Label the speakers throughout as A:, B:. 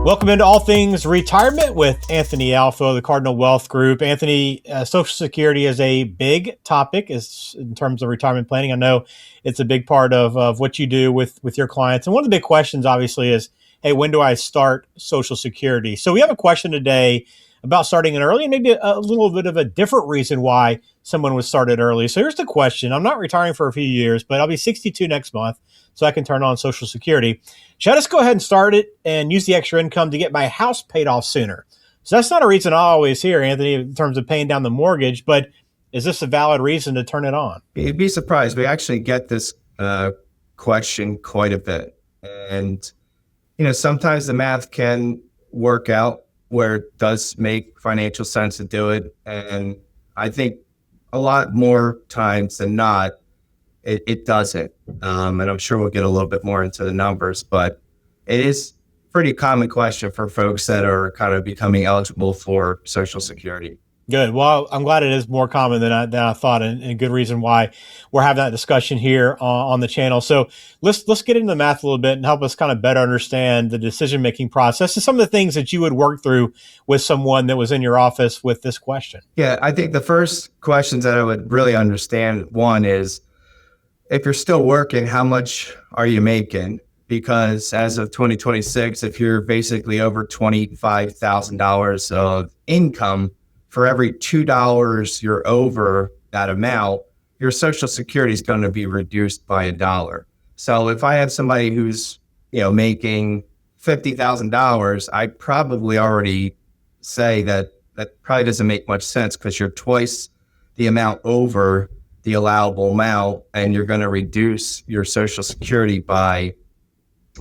A: Welcome into All Things Retirement with Anthony Aulffo of the Cardinal Wealth Group. Anthony, Social Security is a big topic in terms of retirement planning. I know it's a big part of what you do with your clients. And one of the big questions, obviously, is, hey, when do I start Social Security? So we have a question today about starting it early and maybe a little bit of a different reason why someone was started early. So here's the question. I'm not retiring for a few years, but I'll be 62 next month, so I can turn on Social Security. Should I just go ahead and start it and use the extra income to get my house paid off sooner? So that's not a reason I always hear, Anthony, in terms of paying down the mortgage, but is this a valid reason to turn it on?
B: You'd be surprised. We actually get this question quite a bit. And, sometimes the math can work out where it does make financial sense to do it. And I think a lot more times than not, it doesn't. And I'm sure we'll get a little bit more into the numbers, but it is a pretty common question for folks that are kind of becoming eligible for Social Security.
A: Good. Well, I'm glad it is more common than I thought, and good reason why we're having that discussion here on the channel. So let's get into the math a little bit and help us kind of better understand the decision-making process and some of the things that you would work through with someone that was in your office with this question.
B: Yeah, I think the first questions that I would really understand, one is, if you're still working, how much are you making? Because as of 2026, if you're basically over $25,000 of income, for every $2 you're over that amount, your Social Security is going to be reduced by $1. So if I have somebody who's, making $50,000, I probably already say that probably doesn't make much sense because you're twice the amount over the allowable amount, and you're going to reduce your Social Security by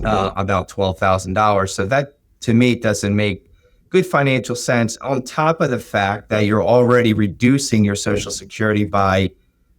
B: about $12,000. So that, to me, doesn't make good financial sense, on top of the fact that you're already reducing your Social Security by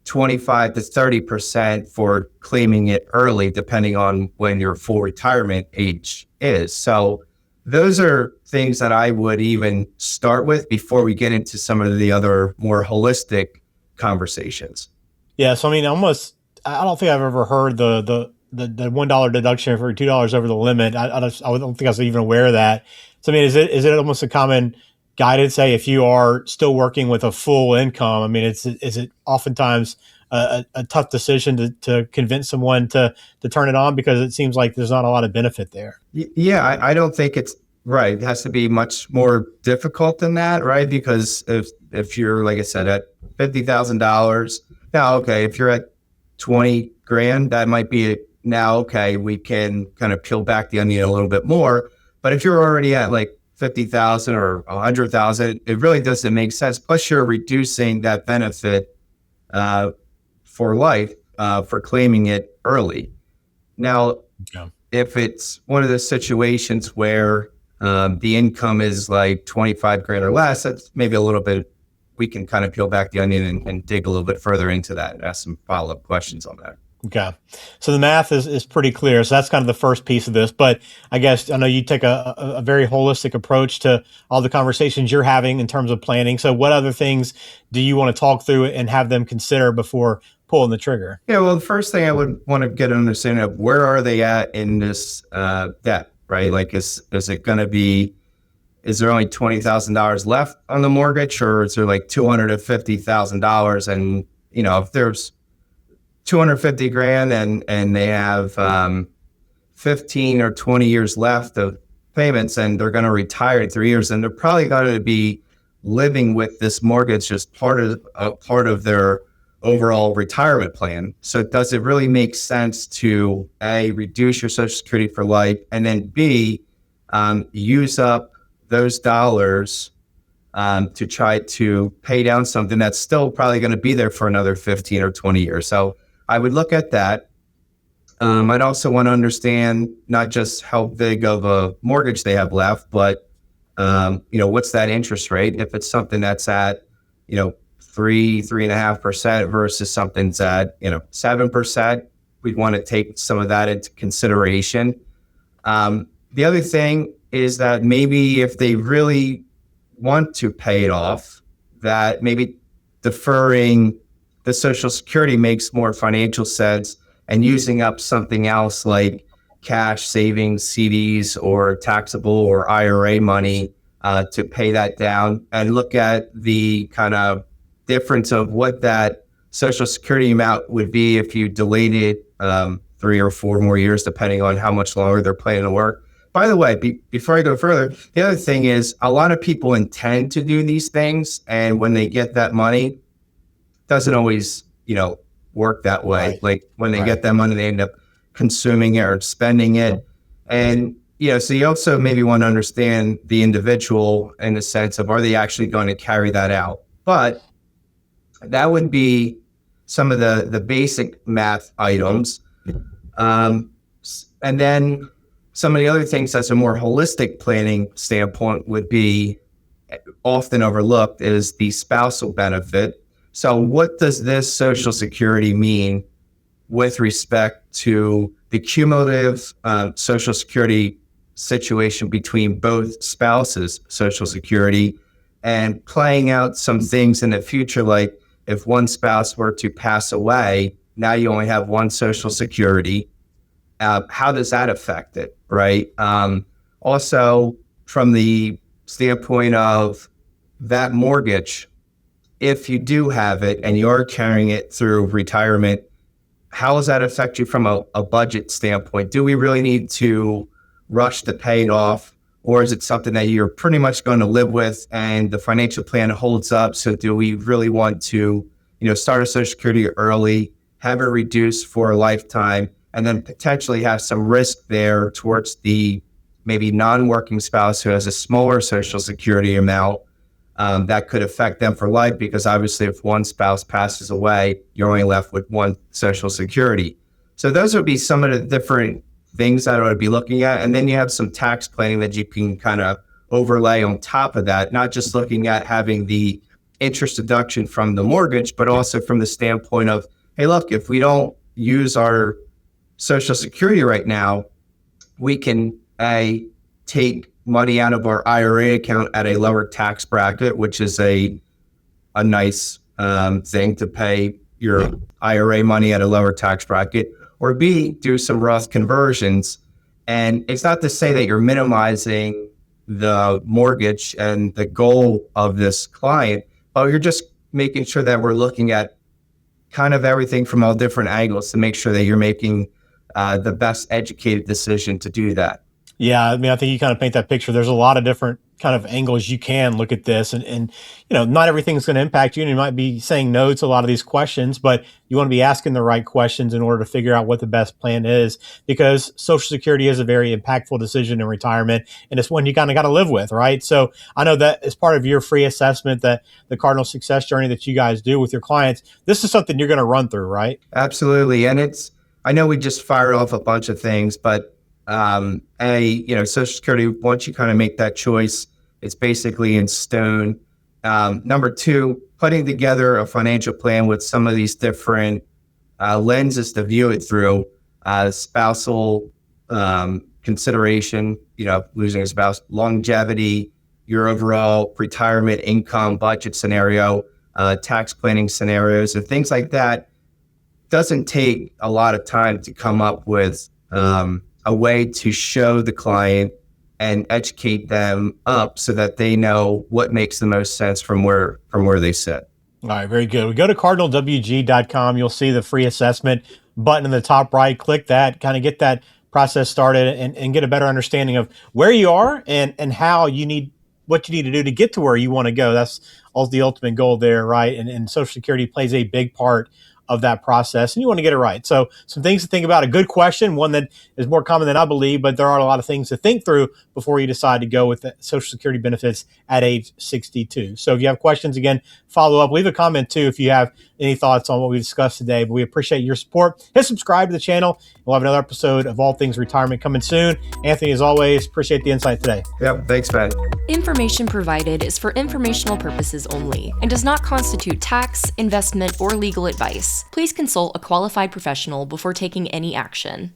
B: 25 to 30% for claiming it early, depending on when your full retirement age is. So those are things that I would even start with before we get into some of the other more holistic conversations.
A: Yeah. So, I don't think I've ever heard the $1 deduction for $2 over the limit. I don't think I was even aware of that. So, is it almost a common guidance, say, if you are still working with a full income? Is it oftentimes a tough decision to convince someone to turn it on, because it seems like there's not a lot of benefit there?
B: Yeah, I don't think it's right. It has to be much more difficult than that, right? Because if you're, like I said, at $50,000, now, okay, if you're at 20 grand, that might be now, okay, we can kind of peel back the onion a little bit more. But if you're already at like 50,000 or 100,000, it really doesn't make sense. Plus, you're reducing that benefit for life for claiming it early. Now, if it's one of those situations where the income is like 25 grand or less, that's maybe a little bit, we can kind of peel back the onion and dig a little bit further into that and ask some follow-up questions on that.
A: Okay. So the math is pretty clear. So that's kind of the first piece of this. But I guess I know you take a very holistic approach to all the conversations you're having in terms of planning. So what other things do you want to talk through and have them consider before pulling the trigger?
B: Yeah, well, the first thing I would want to get an understanding of, where are they at in this debt, right? Like, is it going to be, is there only $20,000 left on the mortgage, or is there like $250,000? And, if there's 250 grand and they have 15 or 20 years left of payments, and they're going to retire in 3 years, and they're probably going to be living with this mortgage as part of their overall retirement plan. So does it really make sense to A, reduce your Social Security for life, and then B, use up those dollars to try to pay down something that's still probably going to be there for another 15 or 20 years? So I would look at that. I'd also want to understand not just how big of a mortgage they have left, but what's that interest rate? If it's something that's at 3.5% versus something's at 7%, we'd want to take some of that into consideration. The other thing is that maybe if they really want to pay it off, that maybe deferring the Social Security makes more financial sense, and using up something else like cash savings, CDs, or taxable or IRA money to pay that down, and look at the kind of difference of what that Social Security amount would be if you delayed it 3 or 4 more years, depending on how much longer they're planning to work. By the way, before I go further, the other thing is a lot of people intend to do these things, and when they get that money, it doesn't always, work that way.
A: Right.
B: Like when they get that money, they end up consuming it or spending it. And, so you also maybe want to understand the individual in the sense of, are they actually going to carry that out? But that would be some of the basic math items. And then some of the other things that's a more holistic planning standpoint would be often overlooked is the spousal benefit. So what does this Social Security mean with respect to the cumulative Social Security situation between both spouses' Social Security, and playing out some things in the future, like if one spouse were to pass away, now you only have one Social Security. How does that affect it, right? Also, from the standpoint of that mortgage, if you do have it and you're carrying it through retirement, how does that affect you from a budget standpoint? Do we really need to rush to pay it off? Or is it something that you're pretty much going to live with and the financial plan holds up? So do we really want to, start a Social Security early, have it reduced for a lifetime, and then potentially have some risk there towards the maybe non-working spouse who has a smaller Social Security amount that could affect them for life? Because obviously if one spouse passes away, you're only left with one Social Security. So those would be some of the different things that I would be looking at. And then you have some tax planning that you can kind of overlay on top of that, not just looking at having the interest deduction from the mortgage, but also from the standpoint of, hey, look, if we don't use our Social Security right now, we can take money out of our IRA account at a lower tax bracket, which is a nice thing to pay your IRA money at a lower tax bracket, or B, do some Roth conversions. And it's not to say that you're minimizing the mortgage and the goal of this client, but you're just making sure that we're looking at kind of everything from all different angles to make sure that you're making the best educated decision to do that.
A: Yeah, I mean, I think you kind of paint that picture. There's a lot of different kind of angles you can look at this, and not everything's going to impact you, and you might be saying no to a lot of these questions, but you want to be asking the right questions in order to figure out what the best plan is, because Social Security is a very impactful decision in retirement, and it's one you kind of got to live with, right? So I know that as part of your free assessment, that the Cardinal Success Journey that you guys do with your clients, this is something you're going to run through, right?
B: Absolutely, and I know we just fired off a bunch of things, but Social Security, once you kind of make that choice, it's basically in stone. Number 2, putting together a financial plan with some of these different lenses to view it through, spousal consideration, losing a spouse, longevity, your overall retirement income budget scenario, tax planning scenarios, and things like that. Doesn't take a lot of time to come up with a way to show the client and educate them up so that they know what makes the most sense from where they sit.
A: All right, very good. We go to cardinalwg.com. You'll see the free assessment button in the top right. Click that, kind of get that process started and get a better understanding of where you are and how what you need to do to get to where you want to go. That's all the ultimate goal there, right? And Social Security plays a big part of that process, and you want to get it right. So some things to think about. A good question, one that is more common than I believe, but there are a lot of things to think through before you decide to go with the Social Security benefits at age 62. So if you have questions, again, follow up. Leave a comment too if you have any thoughts on what we discussed today, but we appreciate your support. Hit subscribe to the channel. We'll have another episode of All Things Retirement coming soon. Anthony, as always, appreciate the insight today.
B: Yep, thanks, Ben.
C: Information provided is for informational purposes only and does not constitute tax, investment, or legal advice. Please consult a qualified professional before taking any action.